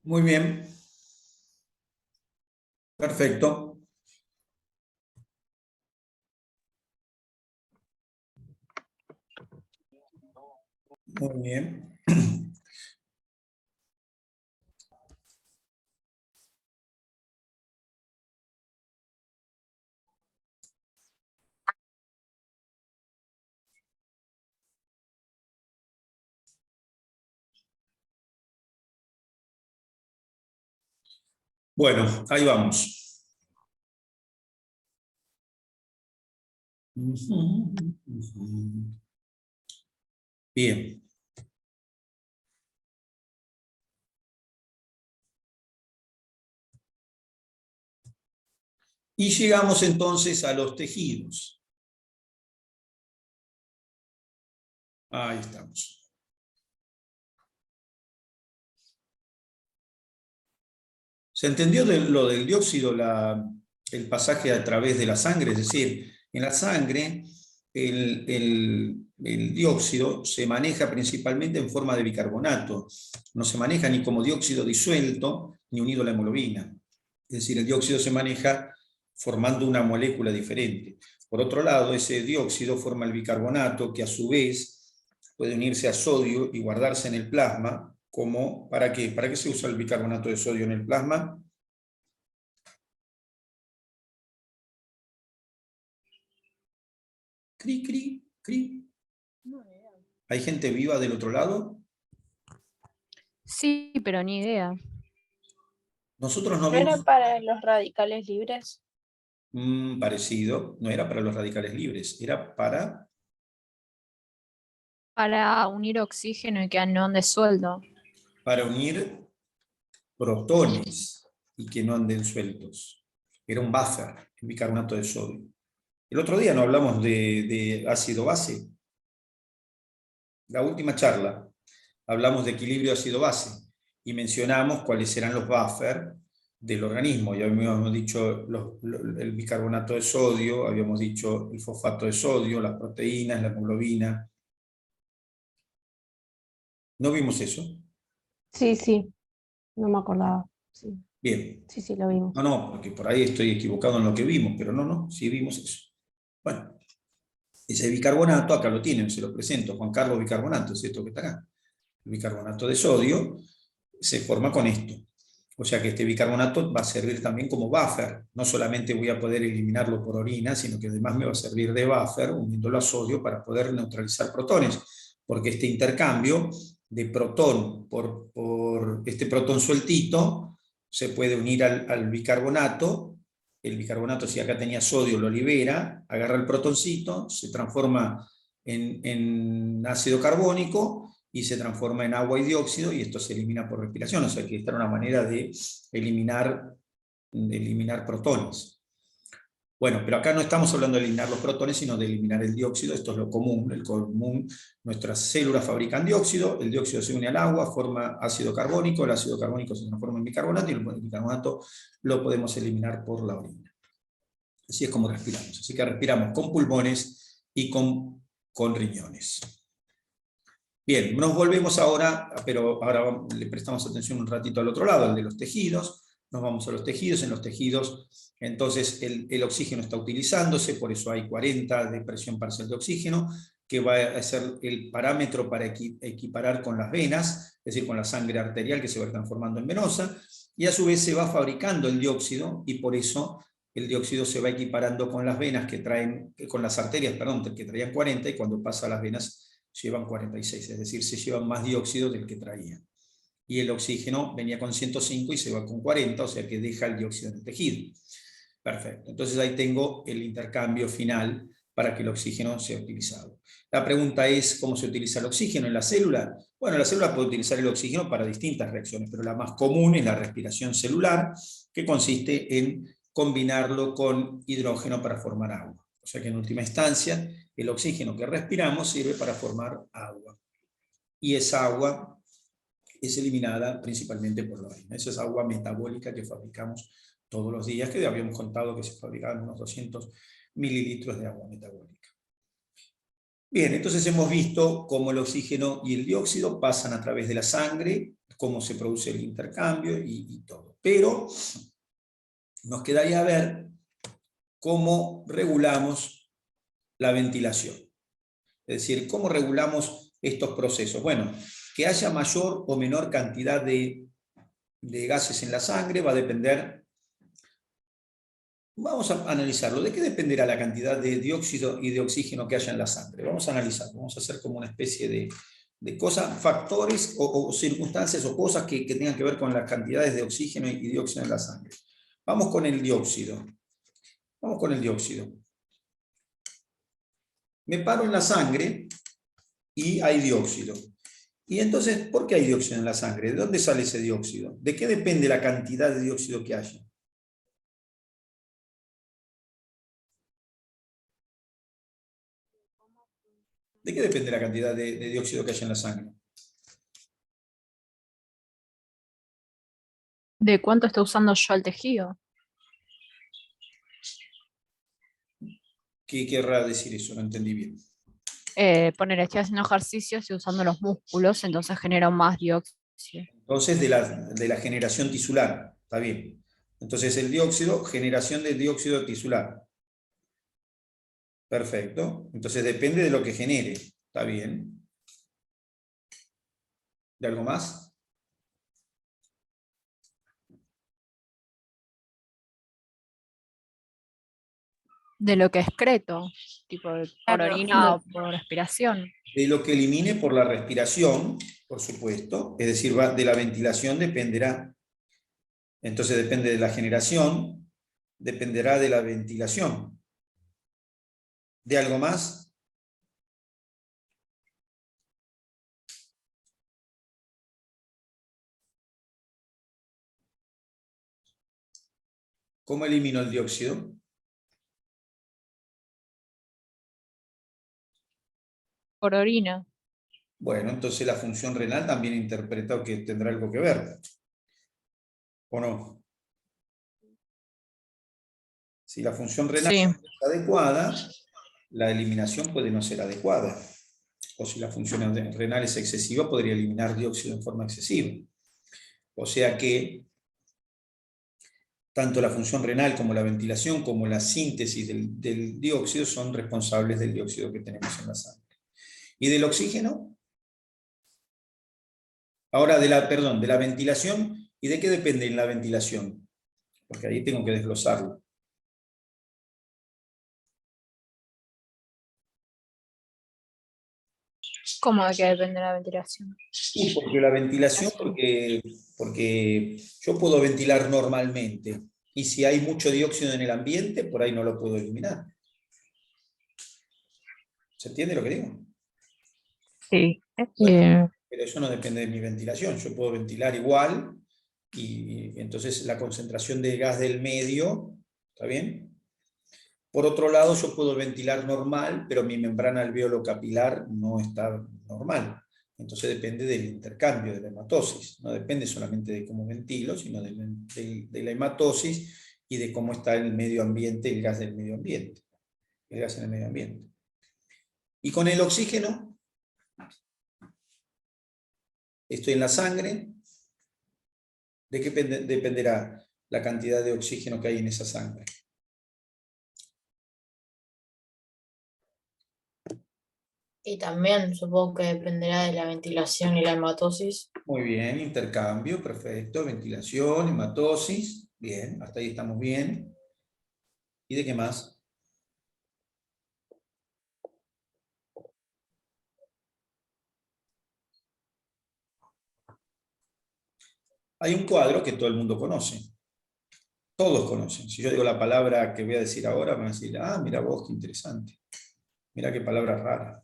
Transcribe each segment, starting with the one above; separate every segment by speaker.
Speaker 1: Muy bien, perfecto. Muy bien. Bueno, ahí vamos. Bien. Y llegamos entonces a los tejidos. Ahí estamos. ¿Se entendió lo del dióxido, el pasaje a través de la sangre? Es decir, en la sangre el dióxido se maneja principalmente en forma de bicarbonato. No se maneja ni como dióxido disuelto ni unido a la hemoglobina. Es decir, el dióxido se maneja formando una molécula diferente. Por otro lado, ese dióxido forma el bicarbonato, que a su vez puede unirse a sodio y guardarse en el plasma. Como, ¿para qué? ¿Para qué se usa el bicarbonato de sodio en el plasma? Cri, cri, cri. ¿Hay gente viva del otro lado?
Speaker 2: Sí, pero ni idea.
Speaker 1: Nosotros no
Speaker 3: ¿No era
Speaker 1: vimos
Speaker 3: para los radicales libres?
Speaker 1: parecido, no era para los radicales libres, era
Speaker 2: Para unir oxígeno y que no ande sueldo.
Speaker 1: para unir protones y que no anden sueltos. Era un buffer, el bicarbonato de sodio. El otro día no hablamos de ácido base. La última charla hablamos de equilibrio ácido-base y mencionamos cuáles eran los buffers del organismo. Ya habíamos dicho el bicarbonato de sodio, habíamos dicho el fosfato de sodio, las proteínas, la hemoglobina. ¿No vimos eso?
Speaker 4: Sí, no me acordaba. Sí,
Speaker 1: Bien.
Speaker 4: sí, lo vimos.
Speaker 1: No, porque por ahí estoy equivocado en lo que vimos, pero no, sí vimos eso. Bueno, ese bicarbonato, acá lo tienen, se lo presento, Juan Carlos bicarbonato, es esto que está acá. El bicarbonato de sodio se forma con esto. O sea que este bicarbonato va a servir también como buffer. No solamente voy a poder eliminarlo por orina, sino que además me va a servir de buffer, uniéndolo a sodio, para poder neutralizar protones. Porque este intercambio de protón por este protón sueltito se puede unir al bicarbonato. El bicarbonato, si acá tenía sodio, lo libera, agarra el protoncito, se transforma en ácido carbónico y se transforma en agua y dióxido, y esto se elimina por respiración. O sea que esta era una manera de eliminar protones. Bueno, pero acá no estamos hablando de eliminar los protones, sino de eliminar el dióxido. Esto es lo común. El común, nuestras células fabrican dióxido, el dióxido se une al agua, forma ácido carbónico, el ácido carbónico se transforma en bicarbonato, y el bicarbonato lo podemos eliminar por la orina. Así es como respiramos. Así que respiramos con pulmones y con riñones. Bien, nos volvemos ahora, pero ahora le prestamos atención un ratito al otro lado, al de los tejidos. Nos vamos a los tejidos. En los tejidos, entonces, el oxígeno está utilizándose, por eso hay 40 de presión parcial de oxígeno, que va a ser el parámetro para equiparar con las venas, es decir, con la sangre arterial que se va transformando en venosa, y a su vez se va fabricando el dióxido, y por eso el dióxido se va equiparando con las venas que traen, con las arterias, perdón, que traían 40, y cuando pasa a las venas llevan 46, es decir, se llevan más dióxido del que traían. Y el oxígeno venía con 105 y se va con 40, o sea que deja el dióxido en el tejido. Perfecto, entonces ahí tengo el intercambio final para que el oxígeno sea utilizado. La pregunta es, ¿cómo se utiliza el oxígeno en la célula? Bueno, la célula puede utilizar el oxígeno para distintas reacciones, pero la más común es la respiración celular, que consiste en combinarlo con hidrógeno para formar agua. O sea que en última instancia, el oxígeno que respiramos sirve para formar agua. Y esa agua es eliminada principalmente por la orina. Esa es agua metabólica que fabricamos todos los días, que habíamos contado que se fabricaban unos 200 mililitros de agua metabólica. Bien, entonces hemos visto cómo el oxígeno y el dióxido pasan a través de la sangre, cómo se produce el intercambio y todo. Pero nos quedaría ver cómo regulamos la ventilación. Es decir, cómo regulamos estos procesos. Bueno, que haya mayor o menor cantidad de gases en la sangre va a depender. Vamos a analizarlo. ¿De qué dependerá la cantidad de dióxido y de oxígeno que haya en la sangre? Vamos a analizarlo. Vamos a hacer como una especie de cosas, factores o circunstancias o cosas que tengan que ver con las cantidades de oxígeno y dióxido en la sangre. Vamos con el dióxido. Vamos con el dióxido. Me paro en la sangre y hay dióxido. Y entonces, ¿por qué hay dióxido en la sangre? ¿De dónde sale ese dióxido? ¿De qué depende la cantidad de dióxido que haya? ¿De qué depende la cantidad de dióxido que haya en la sangre?
Speaker 2: ¿De cuánto está usando yo el tejido?
Speaker 1: ¿Qué querrá decir eso? No entendí bien.
Speaker 2: Estoy haciendo ejercicios y usando los músculos, entonces genero más dióxido.
Speaker 1: Entonces, de la generación tisular. Está bien. Entonces, el dióxido, generación de dióxido tisular. Perfecto. Entonces, depende de lo que genere. Está bien. ¿De algo más?
Speaker 2: De lo que excreto, tipo por orina o por respiración.
Speaker 1: De lo que elimine por la respiración, por supuesto. Es decir, de la ventilación dependerá. Entonces, depende de la generación, dependerá de la ventilación. ¿De algo más? ¿Cómo elimino el dióxido?
Speaker 2: Por orina.
Speaker 1: Bueno, entonces la función renal también he interpretado que tendrá algo que ver. ¿O no? Si la función renal
Speaker 2: Sí.
Speaker 1: es adecuada, la eliminación puede no ser adecuada. O si la función renal es excesiva, podría eliminar dióxido en forma excesiva. O sea que tanto la función renal como la ventilación, como la síntesis del dióxido son responsables del dióxido que tenemos en la sangre. ¿Y del oxígeno? Ahora, de la ventilación, ¿y de qué depende la ventilación? Porque ahí tengo que desglosarlo.
Speaker 2: ¿Cómo de qué depende la ventilación?
Speaker 1: Sí, porque la ventilación, porque yo puedo ventilar normalmente, y si hay mucho dióxido en el ambiente, por ahí no lo puedo eliminar. ¿Se entiende lo que digo?
Speaker 2: Sí.
Speaker 1: Pero eso no depende de mi ventilación, yo puedo ventilar igual, y entonces la concentración de gas del medio, ¿está bien? Por otro lado, yo puedo ventilar normal, pero mi membrana alveolo-capilar no está normal. Entonces depende del intercambio, de la hematosis. No depende solamente de cómo ventilo, sino de la hematosis y de cómo está el medio ambiente, el gas del medio ambiente. El gas en el medio ambiente. Y con el oxígeno, estoy en la sangre. ¿De qué dependerá la cantidad de oxígeno que hay en esa sangre?
Speaker 3: Y también supongo que dependerá de la ventilación y la hematosis.
Speaker 1: Muy bien, intercambio, perfecto, ventilación, hematosis, bien, hasta ahí estamos bien. ¿Y de qué más? Hay un cuadro que todo el mundo conoce, todos conocen. Si yo digo la palabra que voy a decir ahora, van a decir, ah, mira vos, qué interesante. Mira qué palabra rara.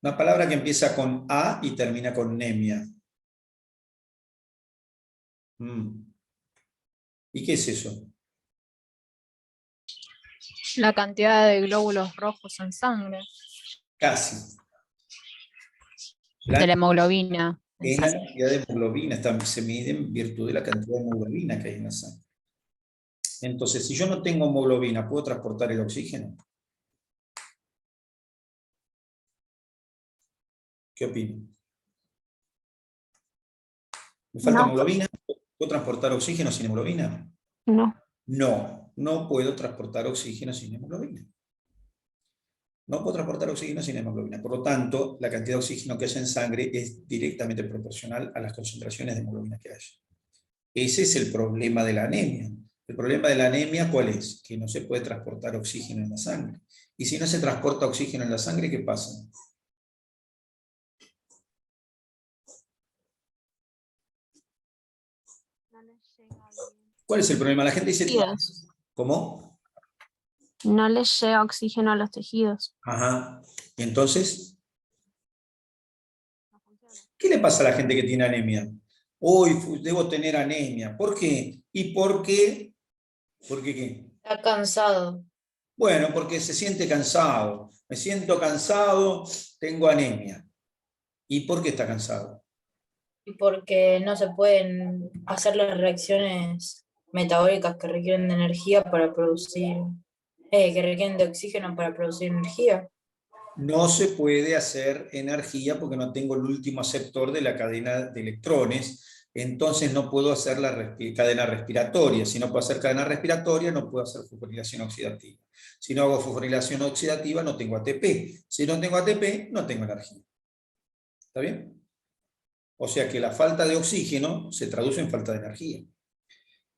Speaker 1: Una palabra que empieza con A y termina con nemia. ¿Y qué es eso?
Speaker 2: La cantidad de glóbulos rojos en sangre.
Speaker 1: Casi.
Speaker 2: De la hemoglobina.
Speaker 1: Es la cantidad de hemoglobina, se mide en virtud de la cantidad de hemoglobina que hay en la sangre. Entonces, si yo no tengo hemoglobina, ¿puedo transportar el oxígeno? ¿Qué opinan? ¿Me falta
Speaker 4: No.
Speaker 1: hemoglobina? ¿Puedo transportar oxígeno sin hemoglobina?
Speaker 4: No.
Speaker 1: No, no puedo transportar oxígeno sin hemoglobina. No puedo transportar oxígeno sin hemoglobina. Por lo tanto, la cantidad de oxígeno que haya en sangre es directamente proporcional a las concentraciones de hemoglobina que haya. Ese es el problema de la anemia. El problema de la anemia, ¿cuál es? Que no se puede transportar oxígeno en la sangre. Y si no se transporta oxígeno en la sangre, ¿qué pasa? ¿Cuál es el problema? La gente dice,
Speaker 4: Tejidos.
Speaker 1: ¿cómo?
Speaker 4: No les llega oxígeno a los tejidos.
Speaker 1: Ajá. ¿Y entonces? ¿Qué le pasa a la gente que tiene anemia? Hoy debo tener anemia. ¿Por qué? ¿Y por qué? ¿Por qué qué?
Speaker 3: Está cansado.
Speaker 1: Bueno, porque se siente cansado. Me siento cansado, tengo anemia. ¿Y por qué está cansado?
Speaker 3: Y porque no se pueden hacer las reacciones metabólicas que requieren de energía para producir, que requieren de oxígeno para producir energía.
Speaker 1: No se puede hacer energía porque no tengo el último aceptor de la cadena de electrones, entonces no puedo hacer la cadena respiratoria. Si no puedo hacer cadena respiratoria, no puedo hacer fosforilación oxidativa. Si no hago fosforilación oxidativa, no tengo ATP. Si no tengo ATP, no tengo energía. ¿Está bien? O sea que la falta de oxígeno se traduce en falta de energía.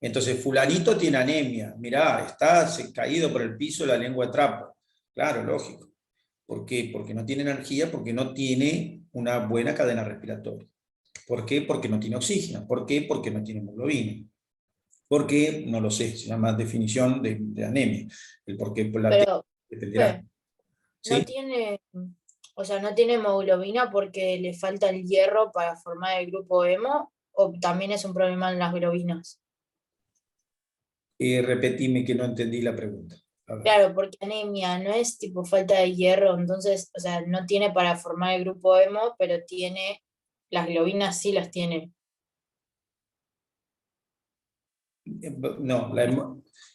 Speaker 1: Entonces, fulanito tiene anemia. Mirá, está caído por el piso la lengua de trapo. Claro, lógico. ¿Por qué? Porque no tiene energía, porque no tiene una buena cadena respiratoria. ¿Por qué? Porque no tiene oxígeno. ¿Por qué? Porque no tiene hemoglobina. ¿Por qué? No lo sé, se llama definición de anemia. El por qué
Speaker 3: Pero
Speaker 1: dependerá.
Speaker 3: no
Speaker 1: ¿Sí?
Speaker 3: tiene, o sea, no tiene hemoglobina porque le falta el hierro para formar el grupo hemo, o también es un problema en las globinas.
Speaker 1: Repetime que no entendí la pregunta. A ver.
Speaker 3: Claro, porque anemia no es tipo falta de hierro, entonces, o sea, no tiene para formar el grupo hemo, pero tiene, las globinas sí las tiene.
Speaker 1: No,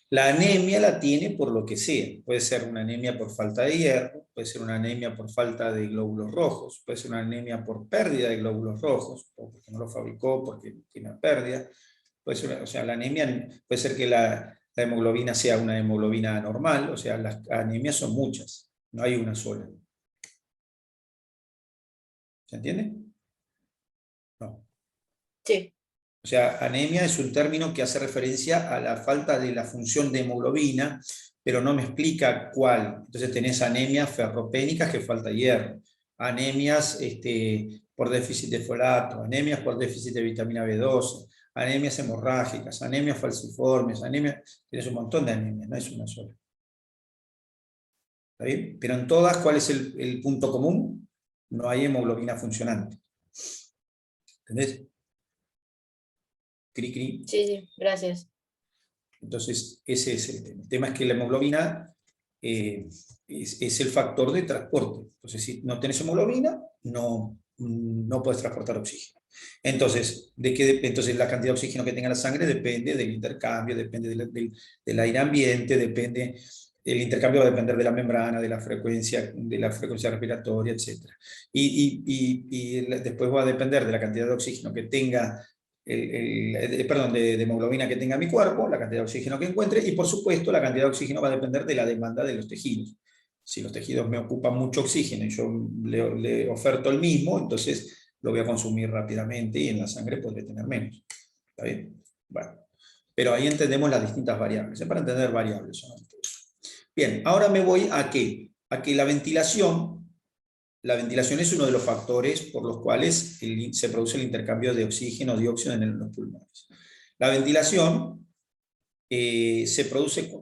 Speaker 1: la anemia la tiene por lo que sea. Puede ser una anemia por falta de hierro, puede ser una anemia por falta de glóbulos rojos, puede ser una anemia por pérdida de glóbulos rojos, o porque no lo fabricó, porque tiene una pérdida. Puede ser, o sea, la anemia puede ser que la hemoglobina sea una hemoglobina anormal, o sea, las anemias son muchas, no hay una sola. ¿Se entiende? No.
Speaker 3: Sí,
Speaker 1: O sea, anemia es un término que hace referencia a la falta de la función de hemoglobina, pero no me explica cuál. Entonces tenés anemias ferropénicas que falta hierro, anemias por déficit de folato, anemias por déficit de vitamina B12, anemias hemorrágicas, anemias falciformes, anemias, tienes un montón de anemias, no es una sola. ¿Está bien? Pero en todas, ¿cuál es el punto común? No hay hemoglobina funcionante. ¿Entendés? Cri, cri.
Speaker 3: sí, gracias.
Speaker 1: Entonces, ese es el tema. El tema es que la hemoglobina es el factor de transporte. Entonces, si no tenés hemoglobina, no puedes transportar oxígeno. Entonces, entonces, la cantidad de oxígeno que tenga la sangre depende del intercambio, depende del aire ambiente, el intercambio va a depender de la membrana, de la frecuencia respiratoria, etc. Y después va a depender de la cantidad de oxígeno que tenga perdón, de hemoglobina que tenga mi cuerpo, la cantidad de oxígeno que encuentre, y por supuesto la cantidad de oxígeno va a depender de la demanda de los tejidos. Si los tejidos me ocupan mucho oxígeno y yo le oferto el mismo, entonces lo voy a consumir rápidamente y en la sangre podré tener menos. ¿Está bien? Bueno, pero ahí entendemos las distintas variables, para entender variables solamente. Bien, ahora me voy a qué? A que la ventilación es uno de los factores por los cuales se produce el intercambio de oxígeno, dióxido en los pulmones. La ventilación se produce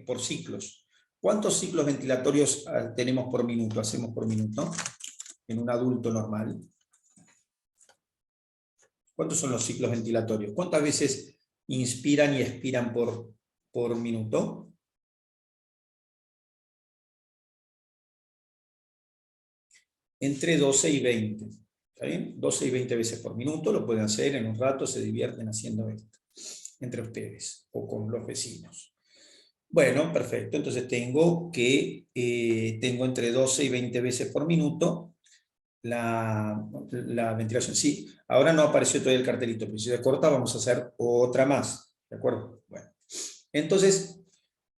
Speaker 1: por ciclos. ¿Cuántos ciclos ventilatorios tenemos por minuto, hacemos por minuto, en un adulto normal? ¿Cuántos son los ciclos ventilatorios? ¿Cuántas veces inspiran y expiran por minuto? Entre 12 y 20. ¿Está bien? 12 y 20 veces por minuto, lo pueden hacer en un rato, se divierten haciendo esto, entre ustedes o con los vecinos. Bueno, perfecto, entonces tengo entre 12 y 20 veces por minuto la ventilación. Sí, ahora no apareció todavía el cartelito, pero si se corta vamos a hacer otra más, ¿de acuerdo? Bueno, entonces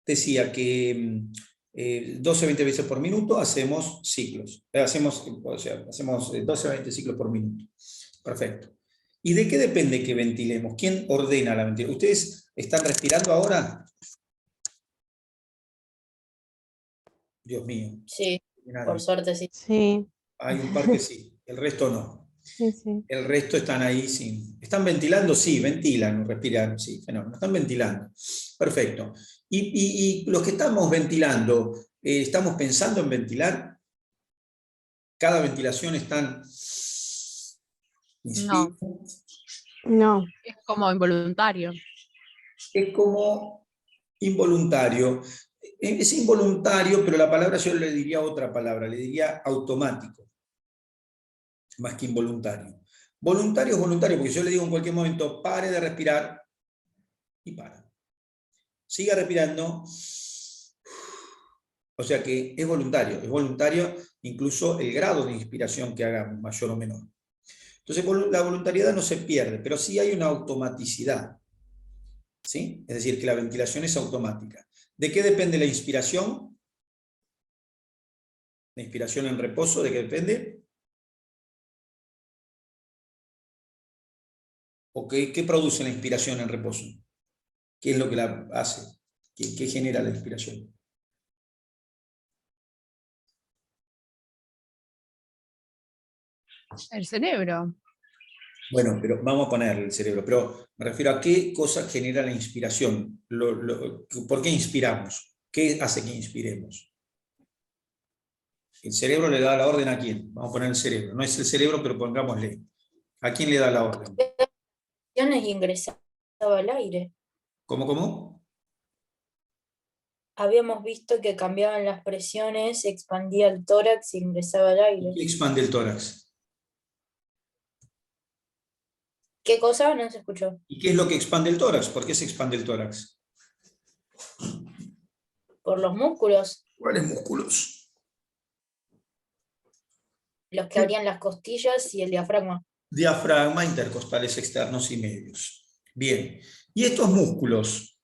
Speaker 1: decía que 12 a 20 veces por minuto hacemos ciclos, hacemos 12 a 20 ciclos por minuto. Perfecto. ¿Y de qué depende que ventilemos? ¿Quién ordena la ventilación? ¿Ustedes están respirando ahora? Dios mío.
Speaker 3: Sí,
Speaker 1: Nadie.
Speaker 3: por suerte sí.
Speaker 4: Sí,
Speaker 1: Hay un par que sí, el resto no.
Speaker 4: sí, sí.
Speaker 1: El resto están ahí sin... ¿Están ventilando? Sí, ventilan, respiran, sí, fenómeno. Están ventilando. Perfecto. Y los que estamos ventilando, ¿estamos pensando en ventilar? Cada ventilación están...
Speaker 2: No,
Speaker 4: No,
Speaker 2: es como involuntario.
Speaker 1: Es como involuntario. Es involuntario, pero la palabra yo le diría otra palabra, le diría automático, más que involuntario. Voluntario es voluntario, porque yo le digo en cualquier momento, pare de respirar, y para. Siga respirando. O sea que es voluntario incluso el grado de inspiración que hagamos, mayor o menor. Entonces la voluntariedad no se pierde, pero sí hay una automaticidad. ¿Sí? Es decir, que la ventilación es automática. ¿De qué depende la inspiración? La inspiración en reposo, ¿de qué depende? ¿O qué produce la inspiración en reposo? ¿Qué es lo que la hace? ¿Qué genera la inspiración?
Speaker 2: El cerebro.
Speaker 1: Bueno, pero vamos a poner el cerebro, pero me refiero a qué cosa genera la inspiración. ¿Por qué inspiramos? ¿Qué hace que inspiremos? El cerebro le da la orden ¿a quién? Vamos a poner el cerebro. No es el cerebro, pero pongámosle. ¿A quién le da la orden?
Speaker 3: Ingresaba al aire.
Speaker 1: ¿Cómo?
Speaker 3: Habíamos visto que cambiaban las presiones, expandía el tórax e ingresaba al aire.
Speaker 1: ¿Qué expande el tórax?
Speaker 3: ¿Qué cosa? No se escuchó.
Speaker 1: ¿Y qué es lo que expande el tórax? ¿Por qué se expande el tórax?
Speaker 3: Por los músculos,
Speaker 1: ¿Cuáles músculos?
Speaker 3: los que abrían las costillas y el diafragma.
Speaker 1: Diafragma, intercostales externos y medios. Bien. Y estos músculos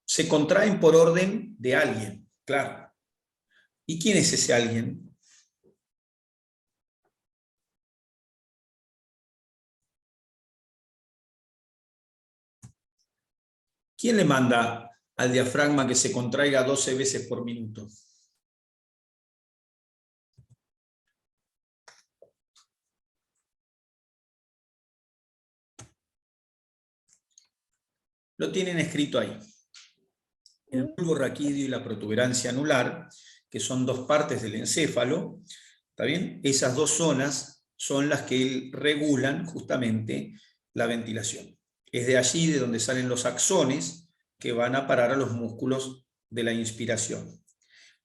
Speaker 1: se contraen por orden de alguien, claro. ¿Y quién es ese alguien? ¿Quién le manda al diafragma que se contraiga 12 veces por minuto? Lo tienen escrito ahí. El bulbo raquídeo y la protuberancia anular, que son dos partes del encéfalo, ¿está bien? Esas dos zonas son las que regulan justamente la ventilación. Es de allí de donde salen los axones que van a parar a los músculos de la inspiración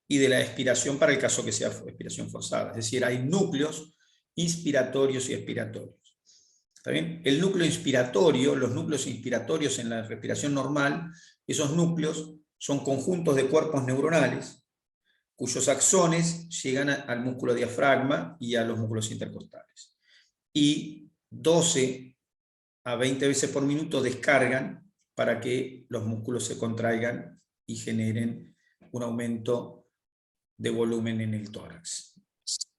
Speaker 1: y de la expiración para el caso que sea expiración forzada. Es decir, hay núcleos inspiratorios y expiratorios. ¿Está bien? El núcleo inspiratorio, los núcleos inspiratorios en la respiración normal, esos núcleos son conjuntos de cuerpos neuronales cuyos axones llegan al músculo diafragma y a los músculos intercostales. Y 12 a 20 veces por minuto descargan para que los músculos se contraigan y generen un aumento de volumen en el tórax.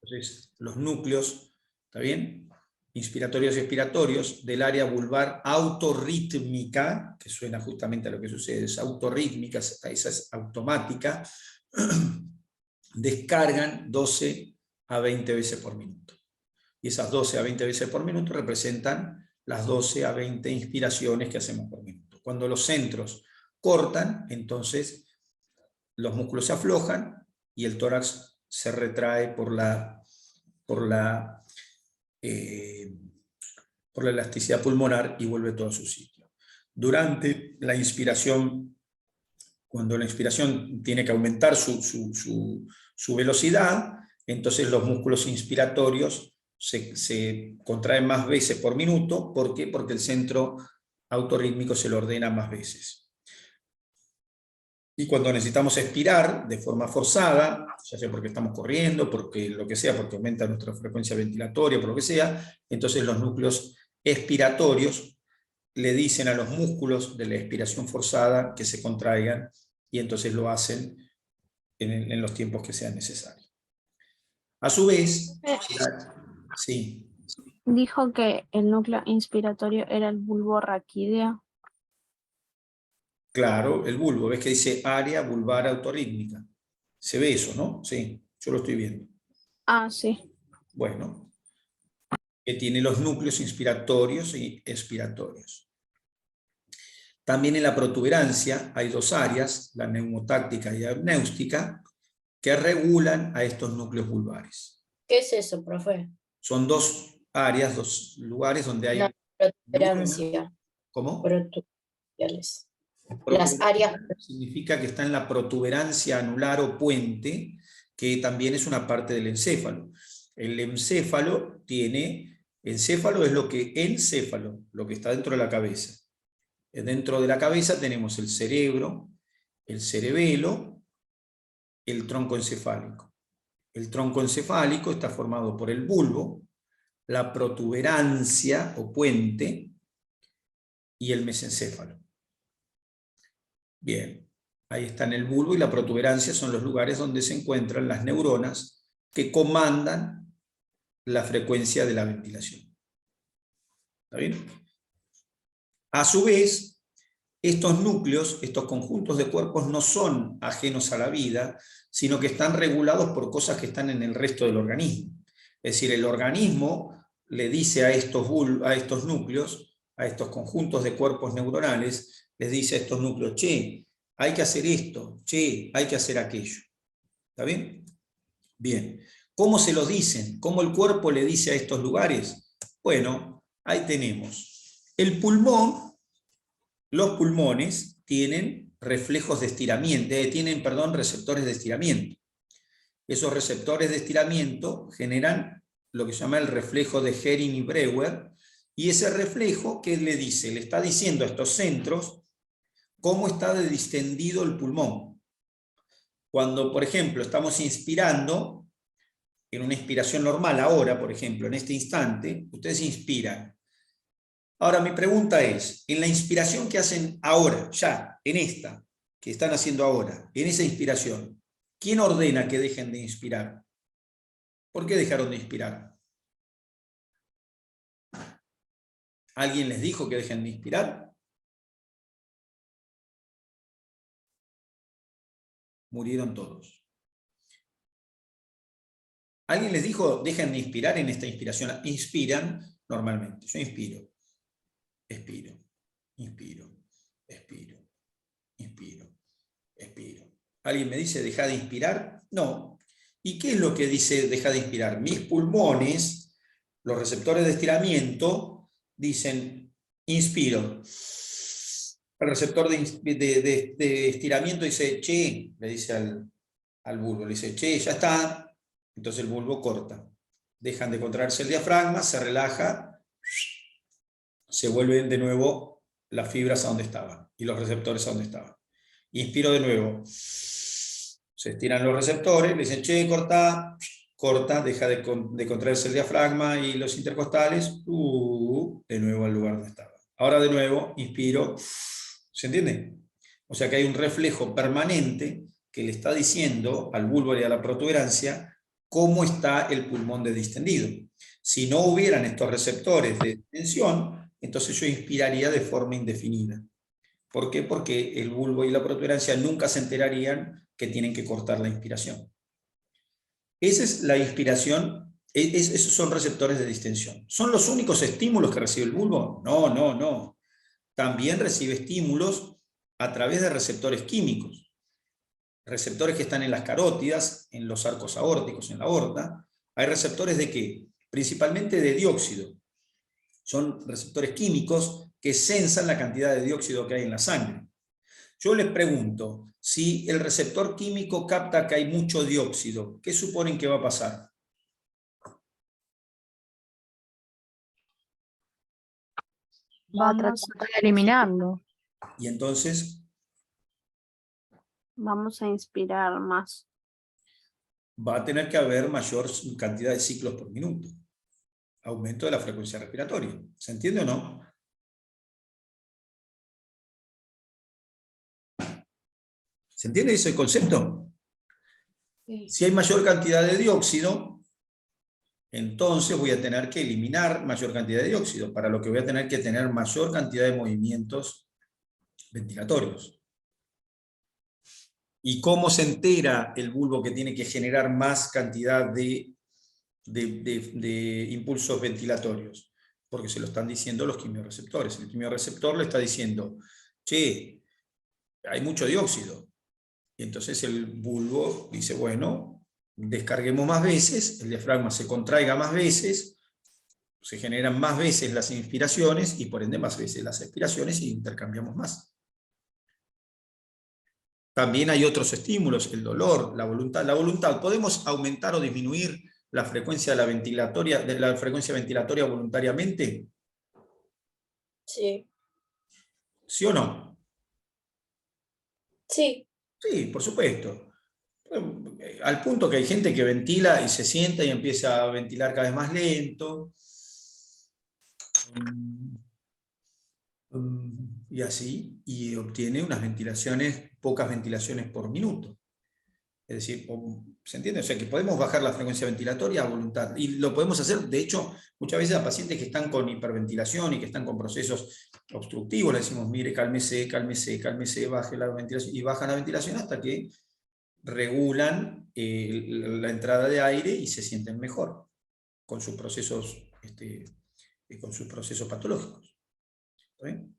Speaker 1: Entonces, los núcleos, ¿está bien?, inspiratorios y expiratorios del área vulvar autorrítmica, que suena justamente a lo que sucede, es autorrítmica, esa es automática, descargan 12 a 20 veces por minuto. Y esas 12 a 20 veces por minuto representan las 12 a 20 inspiraciones que hacemos por minuto. Cuando los centros cortan, entonces los músculos se aflojan y el tórax se retrae por la elasticidad pulmonar y vuelve todo a su sitio. Durante la inspiración, cuando la inspiración tiene que aumentar su velocidad, entonces los músculos inspiratorios se contraen más veces por minuto. ¿Por qué? Porque el centro autorrítmico se lo ordena más veces. Y cuando necesitamos expirar de forma forzada, ya sea porque estamos corriendo, porque lo que sea, porque aumenta nuestra frecuencia ventilatoria, por lo que sea, entonces los núcleos expiratorios le dicen a los músculos de la expiración forzada que se contraigan, y entonces lo hacen en los tiempos que sean necesarios. A su vez, sí,
Speaker 5: Dijo que el núcleo inspiratorio era el bulbo raquídeo.
Speaker 1: claro, el bulbo, ves que dice área vulvar autorrítmica. Se ve eso, ¿no? Sí, yo lo estoy viendo.
Speaker 5: Ah, sí.
Speaker 1: Bueno, que tiene los núcleos inspiratorios y expiratorios. También en la protuberancia hay dos áreas, la neumotáctica y la apnéustica, que regulan a estos núcleos vulvares.
Speaker 3: ¿Qué es eso, profe?
Speaker 1: Son dos áreas, dos lugares donde hay...
Speaker 3: No, protuberancia.
Speaker 1: ¿Cómo?
Speaker 3: Protuberanciales. Las áreas.
Speaker 1: Significa que está en la protuberancia anular o puente, que también es una parte del encéfalo. El encéfalo es lo que está dentro de la cabeza. Dentro de la cabeza tenemos el cerebro, el cerebelo, el tronco encefálico. El tronco encefálico está formado por el bulbo, la protuberancia o puente y el mesencéfalo. Bien, ahí están el bulbo y la protuberancia, son los lugares donde se encuentran las neuronas que comandan la frecuencia de la ventilación. ¿Está bien? A su vez, estos núcleos, estos conjuntos de cuerpos no son ajenos a la vida, sino que están regulados por cosas que están en el resto del organismo. Es decir, el organismo le dice a estos núcleos, a estos conjuntos de cuerpos neuronales, les dice a estos núcleos, che, hay que hacer esto, che, hay que hacer aquello. ¿Está bien? Bien. ¿Cómo se lo dicen? ¿Cómo el cuerpo le dice a estos lugares? Bueno, ahí tenemos. El pulmón, los pulmones tienen reflejos de estiramiento, receptores de estiramiento. Esos receptores de estiramiento generan lo que se llama el reflejo de Hering y Breuer, y ese reflejo, ¿qué le dice? Le está diciendo a estos centros cómo está de distendido el pulmón. Cuando, por ejemplo, estamos inspirando, en una inspiración normal ahora, por ejemplo, en este instante, ustedes inspiran. Ahora mi pregunta es, en la inspiración que hacen ahora, ya, en esta, que están haciendo ahora, en esa inspiración, ¿quién ordena que dejen de inspirar? ¿Por qué dejaron de inspirar? ¿Alguien les dijo que dejen de inspirar? Murieron todos. ¿Alguien les dijo dejen de inspirar en esta inspiración? Inspiran normalmente. Yo inspiro, expiro, inspiro, expiro, inspiro, expiro. ¿Alguien me dice deja de inspirar? No. ¿Y qué es lo que dice deja de inspirar? Mis pulmones, los receptores de estiramiento, dicen inspiro. El receptor de estiramiento dice che, le dice al bulbo, le dice che, ya está. Entonces el bulbo corta. Dejan de contraerse el diafragma, se relaja, se vuelven de nuevo las fibras a donde estaban y los receptores a donde estaban. Inspiro de nuevo. Se estiran los receptores, le dicen, che, corta, deja de contraerse el diafragma y los intercostales, de nuevo al lugar donde estaba. Ahora de nuevo, inspiro, ¿se entiende? O sea que hay un reflejo permanente que le está diciendo al bulbo y a la protuberancia cómo está el pulmón de distendido. Si no hubieran estos receptores de tensión, entonces yo inspiraría de forma indefinida. ¿Por qué? Porque el bulbo y la protuberancia nunca se enterarían que tienen que cortar la inspiración. Esa es la inspiración, esos son receptores de distensión. ¿Son los únicos estímulos que recibe el bulbo? No, no, no. También recibe estímulos a través de receptores químicos. Receptores que están en las carótidas, en los arcos aórticos, en la aorta. ¿Hay receptores de qué? Principalmente de dióxido. Son receptores químicos que sensan la cantidad de dióxido que hay en la sangre. Yo les pregunto, si el receptor químico capta que hay mucho dióxido, ¿qué suponen que va a pasar?
Speaker 2: Va a tratar de eliminarlo.
Speaker 1: Y entonces,
Speaker 5: Vamos a inspirar más.
Speaker 1: Va a tener que haber mayor cantidad de ciclos por minuto. Aumento de la frecuencia respiratoria. ¿Se entiende o no? ¿Se entiende ese concepto?
Speaker 4: Sí.
Speaker 1: Si hay mayor cantidad de dióxido, entonces voy a tener que eliminar mayor cantidad de dióxido, para lo que voy a tener que tener mayor cantidad de movimientos ventilatorios. ¿Y cómo se entera el bulbo que tiene que generar más cantidad de impulsos ventilatorios? Porque se lo están diciendo los quimiorreceptores. El quimiorreceptor le está diciendo, che, hay mucho dióxido. Y entonces el bulbo dice, bueno, descarguemos más veces, el diafragma se contraiga más veces, se generan más veces las inspiraciones y por ende más veces las expiraciones y intercambiamos más. También hay otros estímulos, el dolor, la voluntad. La voluntad, ¿podemos aumentar o disminuir la frecuencia de la frecuencia ventilatoria voluntariamente?
Speaker 3: Sí.
Speaker 1: ¿Sí o no?
Speaker 3: Sí.
Speaker 1: Sí, por supuesto. Al punto que hay gente que ventila y se sienta y empieza a ventilar cada vez más lento. Y así, y obtiene unas ventilaciones, pocas ventilaciones por minuto. Es decir, ¿se entiende? O sea que podemos bajar la frecuencia ventilatoria a voluntad. Y lo podemos hacer, de hecho, muchas veces a pacientes que están con hiperventilación y que están con procesos obstructivos, le decimos, mire, cálmese, cálmese, cálmese, baje la ventilación, y bajan la ventilación hasta que regulan la entrada de aire y se sienten mejor con sus procesos, con sus procesos patológicos. ¿Está bien?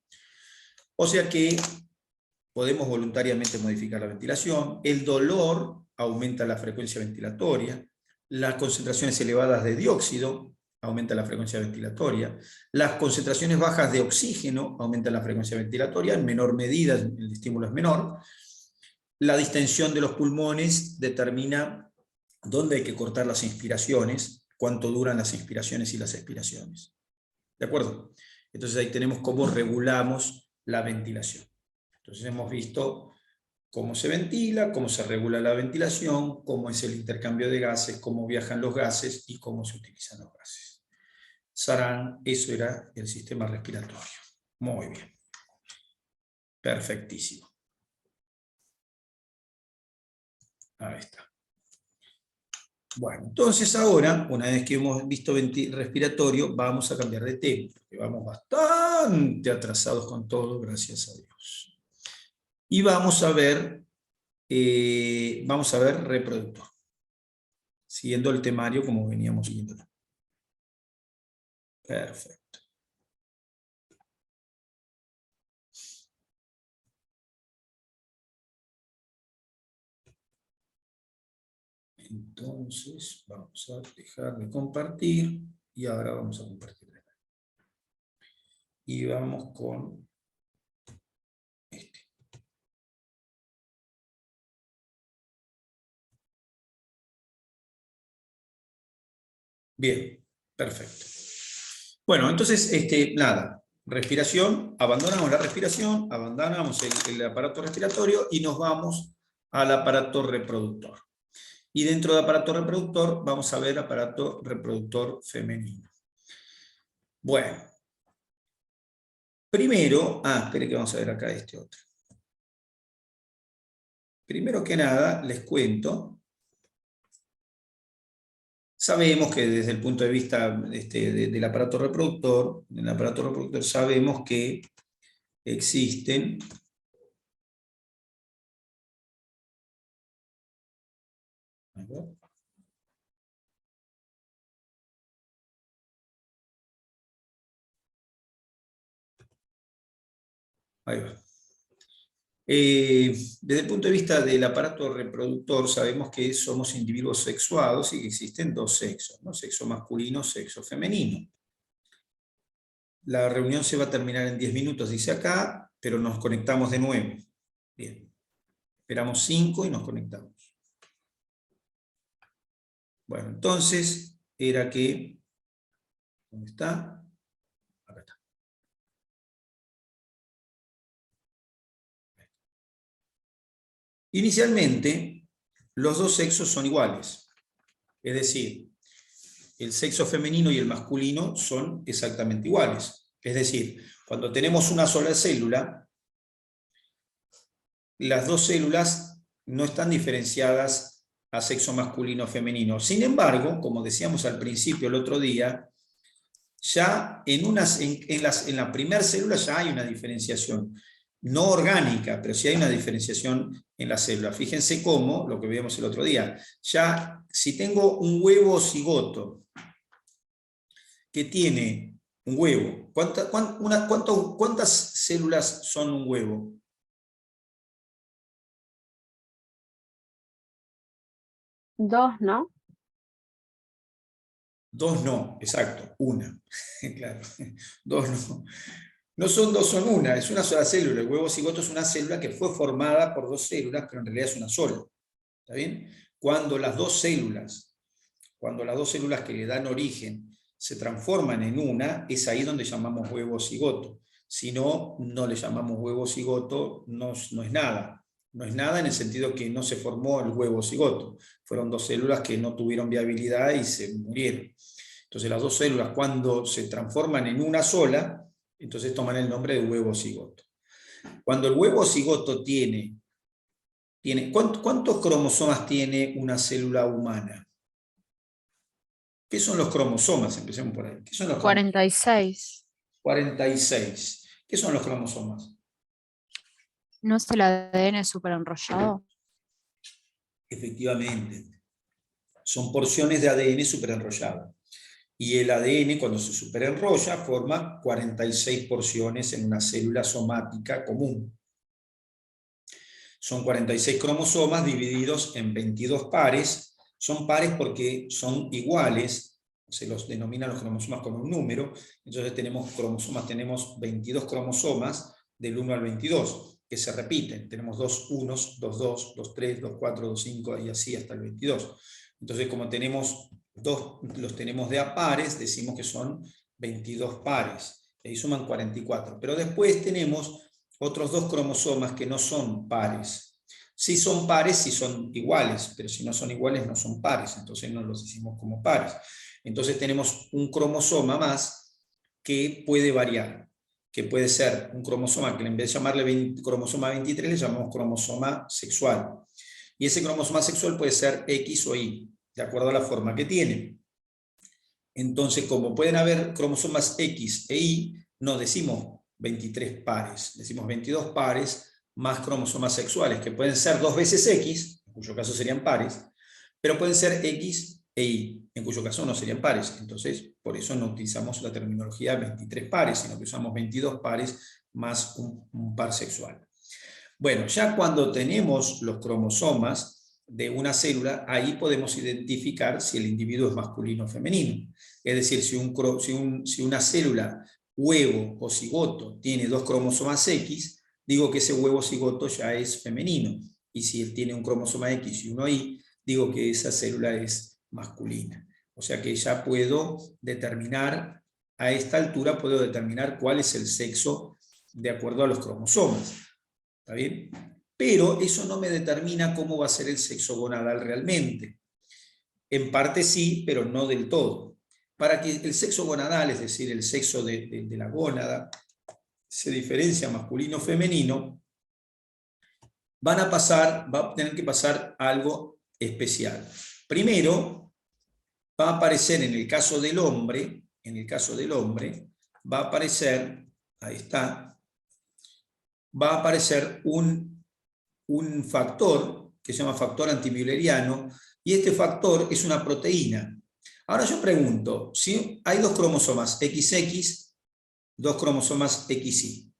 Speaker 1: O sea que podemos voluntariamente modificar la ventilación, el dolor aumenta la frecuencia ventilatoria, las concentraciones elevadas de dióxido aumenta la frecuencia ventilatoria, las concentraciones bajas de oxígeno aumentan la frecuencia ventilatoria, en menor medida el estímulo es menor, la distensión de los pulmones determina dónde hay que cortar las inspiraciones, cuánto duran las inspiraciones y las expiraciones. ¿De acuerdo? Entonces ahí tenemos cómo regulamos la ventilación. Entonces hemos visto cómo se ventila, cómo se regula la ventilación, cómo es el intercambio de gases, cómo viajan los gases y cómo se utilizan los gases. Sarán, eso era el sistema respiratorio. Muy bien. Perfectísimo. Ahí está. Bueno, entonces ahora, una vez que hemos visto respiratorio, vamos a cambiar de tema, porque vamos bastante atrasados con todo, gracias a Dios. Y vamos a ver reproductor, siguiendo el temario como veníamos siguiendo. Perfecto. Entonces, vamos a dejar de compartir y ahora vamos a compartir. Y vamos con este. Bien, perfecto. Bueno, entonces, nada, respiración, abandonamos la respiración, abandonamos el aparato respiratorio y nos vamos al aparato reproductor. Y dentro del aparato reproductor vamos a ver aparato reproductor femenino. Bueno, primero, espere que vamos a ver acá este otro. Primero que nada, les cuento, sabemos que desde el punto de vista del aparato reproductor, en el aparato reproductor sabemos que existen ahí va. Desde el punto de vista del aparato reproductor sabemos que somos individuos sexuados y que existen dos sexos, ¿no? Sexo masculino, sexo femenino. La reunión se va a terminar en 10 minutos, dice acá, pero nos conectamos de nuevo. Bien. Esperamos 5 y nos conectamos. Bueno, entonces era que... ¿Dónde está? Acá está. Inicialmente, los dos sexos son iguales. Es decir, el sexo femenino y el masculino son exactamente iguales. Es decir, cuando tenemos una sola célula, las dos células no están diferenciadas a sexo masculino o femenino. Sin embargo, como decíamos al principio el otro día, ya en la primera célula ya hay una diferenciación, no orgánica, pero sí hay una diferenciación en la célula. Fíjense cómo, lo que veíamos el otro día, ya si tengo un huevo cigoto que tiene un huevo, ¿cuántas células son un huevo?
Speaker 5: Dos, ¿no?
Speaker 1: Dos no, exacto, una. Claro, dos no. No son dos, son una, es una sola célula. El huevo cigoto es una célula que fue formada por dos células, pero en realidad es una sola. ¿Está bien? Cuando las dos células que le dan origen se transforman en una, es ahí donde llamamos huevo cigoto. Si no, no le llamamos huevo cigoto, no es nada. No es nada en el sentido que no se formó el huevo cigoto. Fueron dos células que no tuvieron viabilidad y se murieron. Entonces las dos células cuando se transforman en una sola, entonces toman el nombre de huevo cigoto. Cuando el huevo cigoto tiene ¿cuántos cromosomas tiene una célula humana? ¿Qué son los cromosomas? Empecemos por ahí. ¿Qué son los cromosomas?
Speaker 2: 46.
Speaker 1: 46. ¿Qué son los cromosomas?
Speaker 2: ¿No es el ADN súper enrollado?
Speaker 1: Efectivamente. Son porciones de ADN superenrollado. Y el ADN, cuando se superenrolla, forma 46 porciones en una célula somática común. Son 46 cromosomas divididos en 22 pares. Son pares porque son iguales, se los denomina los cromosomas con un número. Entonces tenemos 22 cromosomas del 1 al 22, que se repiten. Tenemos 2 unos, 2 2, 2 3, 2 4, 2 5 y así hasta el 22. Entonces, como tenemos los tenemos de a pares, decimos que son 22 pares. Y ahí suman 44. Pero después tenemos otros dos cromosomas que no son pares. Si son pares, si son iguales, pero si no son iguales, no son pares, entonces no los decimos como pares. Entonces tenemos un cromosoma más que puede variar, que puede ser un cromosoma que en vez de llamarle cromosoma 23, le llamamos cromosoma sexual. Y ese cromosoma sexual puede ser X o Y, de acuerdo a la forma que tiene. Entonces, como pueden haber cromosomas X e Y, no decimos 23 pares, decimos 22 pares más cromosomas sexuales, que pueden ser 2 veces X, en cuyo caso serían pares, pero pueden ser X e Y, en cuyo caso no serían pares. Entonces, por eso no utilizamos la terminología 23 pares, sino que usamos 22 pares más un par sexual. Bueno, ya cuando tenemos los cromosomas de una célula, ahí podemos identificar si el individuo es masculino o femenino. Es decir, si una célula huevo o cigoto tiene dos cromosomas X, digo que ese huevo cigoto ya es femenino. Y si él tiene un cromosoma X y uno Y, digo que esa célula es masculina. O sea que ya puedo determinar, a esta altura puedo determinar cuál es el sexo de acuerdo a los cromosomas. ¿Está bien? Pero eso no me determina cómo va a ser el sexo gonadal realmente. En parte sí, pero no del todo. Para que el sexo gonadal, es decir, el sexo de la gónada, se diferencia masculino-femenino, va a tener que pasar algo especial. Primero, va a aparecer en el caso del hombre, va a aparecer, ahí está, va a aparecer un factor que se llama factor antimülleriano, y este factor es una proteína. Ahora yo pregunto, si hay dos cromosomas XX, dos cromosomas XY.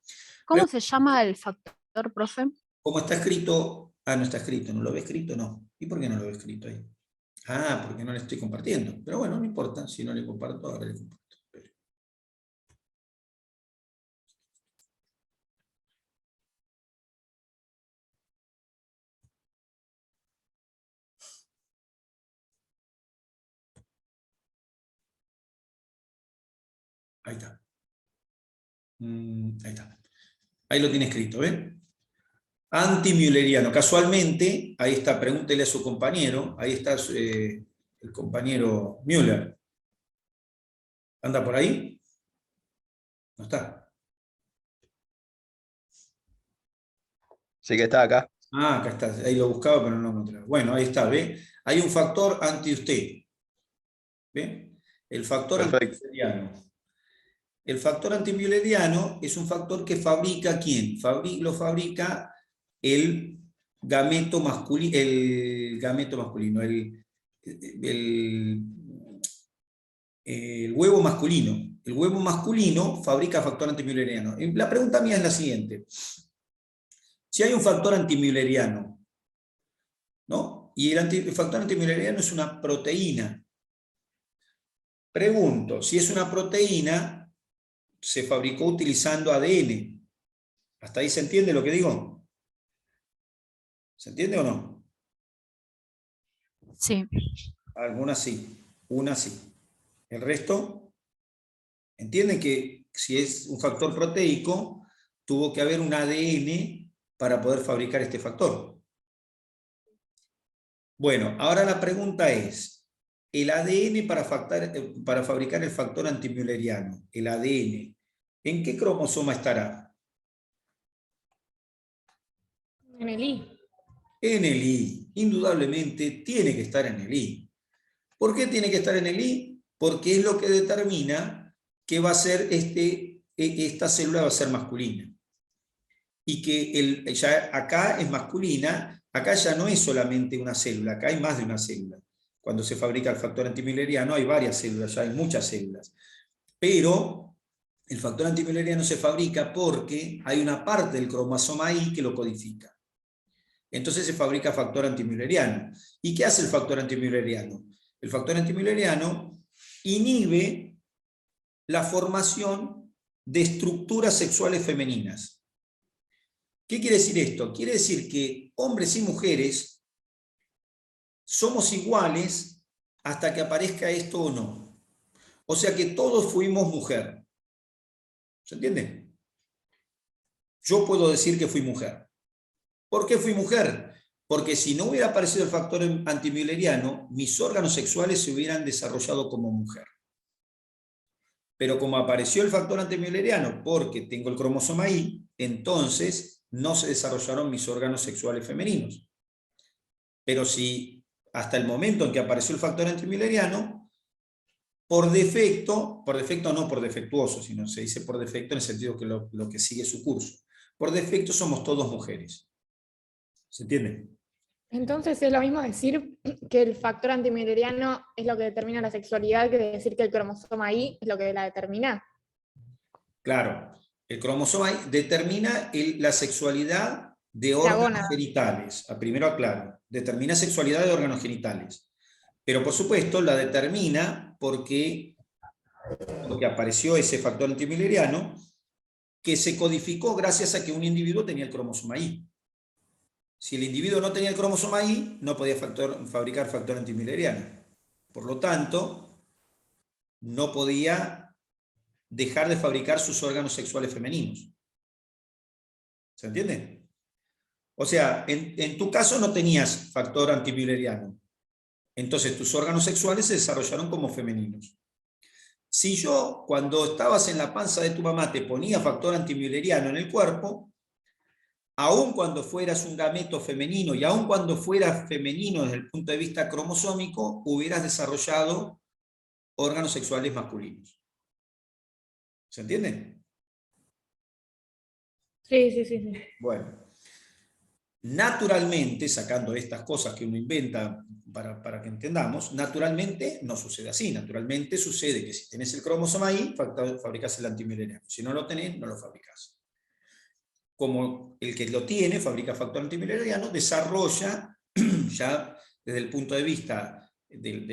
Speaker 2: ¿Cómo se llama el factor, profe?
Speaker 1: ¿Cómo está escrito? Ah, no está escrito, ¿no lo ve escrito? No. ¿Y por qué no lo ve escrito ahí? Ah, porque no le estoy compartiendo. Pero bueno, no importa, si no le comparto, ahora le comparto. Ahí está. Ahí está. Ahí lo tiene escrito, ¿ven? Antimülleriano. Casualmente, ahí está, pregúntele a su compañero, ahí está el compañero Müller. ¿Anda por ahí? No está.
Speaker 6: Sí que está acá.
Speaker 1: Ah, acá está, ahí lo buscaba, pero no lo encontré. Bueno, ahí está, ¿ve? Hay un factor anti usted. ¿Ve? El factor
Speaker 6: Perfecto.
Speaker 1: antimülleriano. El factor antimülleriano es un factor que fabrica ¿quién? Lo fabrica el gameto masculino, el huevo masculino. El huevo masculino fabrica factor antimülleriano. La pregunta mía es la siguiente. Si hay un factor antimülleriano, ¿no? Y el factor antimülleriano es una proteína. Pregunto, si es una proteína, se fabricó utilizando ADN. ¿Hasta ahí se entiende lo que digo? ¿Se entiende o no?
Speaker 2: Sí.
Speaker 1: Algunas sí, una sí. El resto, entienden que si es un factor proteico, tuvo que haber un ADN para poder fabricar este factor. Bueno, ahora la pregunta es, el ADN para fabricar el factor antimülleriano, el ADN, ¿en qué cromosoma estará?
Speaker 7: En el I.
Speaker 1: En el I. Indudablemente tiene que estar en el I. ¿Por qué tiene que estar en el I? Porque es lo que determina que va a ser esta célula va a ser masculina. Y que ya acá es masculina, acá ya no es solamente una célula, acá hay más de una célula. Cuando se fabrica el factor antimülleriano hay varias células, ya hay muchas células. Pero el factor antimülleriano se fabrica porque hay una parte del cromosoma Y que lo codifica. Entonces se fabrica factor antimülleriano. ¿Y qué hace el factor antimülleriano? El factor antimülleriano inhibe la formación de estructuras sexuales femeninas. ¿Qué quiere decir esto? Quiere decir que hombres y mujeres somos iguales hasta que aparezca esto o no. O sea que todos fuimos mujer. ¿Se entiende? Yo puedo decir que fui mujer. ¿Por qué fui mujer? Porque si no hubiera aparecido el factor antimülleriano, mis órganos sexuales se hubieran desarrollado como mujer. Pero como apareció el factor antimülleriano, porque tengo el cromosoma Y, entonces no se desarrollaron mis órganos sexuales femeninos. Pero si hasta el momento en que apareció el factor antimülleriano, por defecto no por defectuoso, sino se dice por defecto en el sentido que lo que sigue su curso. Por defecto somos todos mujeres. ¿Se entiende?
Speaker 7: Entonces es lo mismo decir que el factor antimülleriano es lo que determina la sexualidad que decir que el cromosoma Y es lo que la determina.
Speaker 1: Claro, el cromosoma Y determina la sexualidad de órganos
Speaker 7: gónada.
Speaker 1: genitales. Primero aclaro, determina sexualidad de órganos genitales. Pero por supuesto la determina porque apareció ese factor antimülleriano que se codificó gracias a que un individuo tenía el cromosoma Y. Si el individuo no tenía el cromosoma Y, no podía fabricar factor antimülleriano. Por lo tanto, no podía dejar de fabricar sus órganos sexuales femeninos. ¿Se entiende? O sea, en tu caso no tenías factor antimülleriano. Entonces tus órganos sexuales se desarrollaron como femeninos. Si yo, cuando estabas en la panza de tu mamá, te ponía factor antimülleriano en el cuerpo, aun cuando fueras un gameto femenino y aun cuando fueras femenino desde el punto de vista cromosómico, hubieras desarrollado órganos sexuales masculinos. ¿Se entiende?
Speaker 7: Sí.
Speaker 1: Bueno, naturalmente, sacando estas cosas que uno inventa para que entendamos, naturalmente no sucede así. Naturalmente sucede que si tenés el cromosoma Y, fabricás el antimülleriano. Si no lo tenés, no lo fabricás. Como el que lo tiene, fabrica factor antimülleriano, desarrolla ya desde el punto de vista de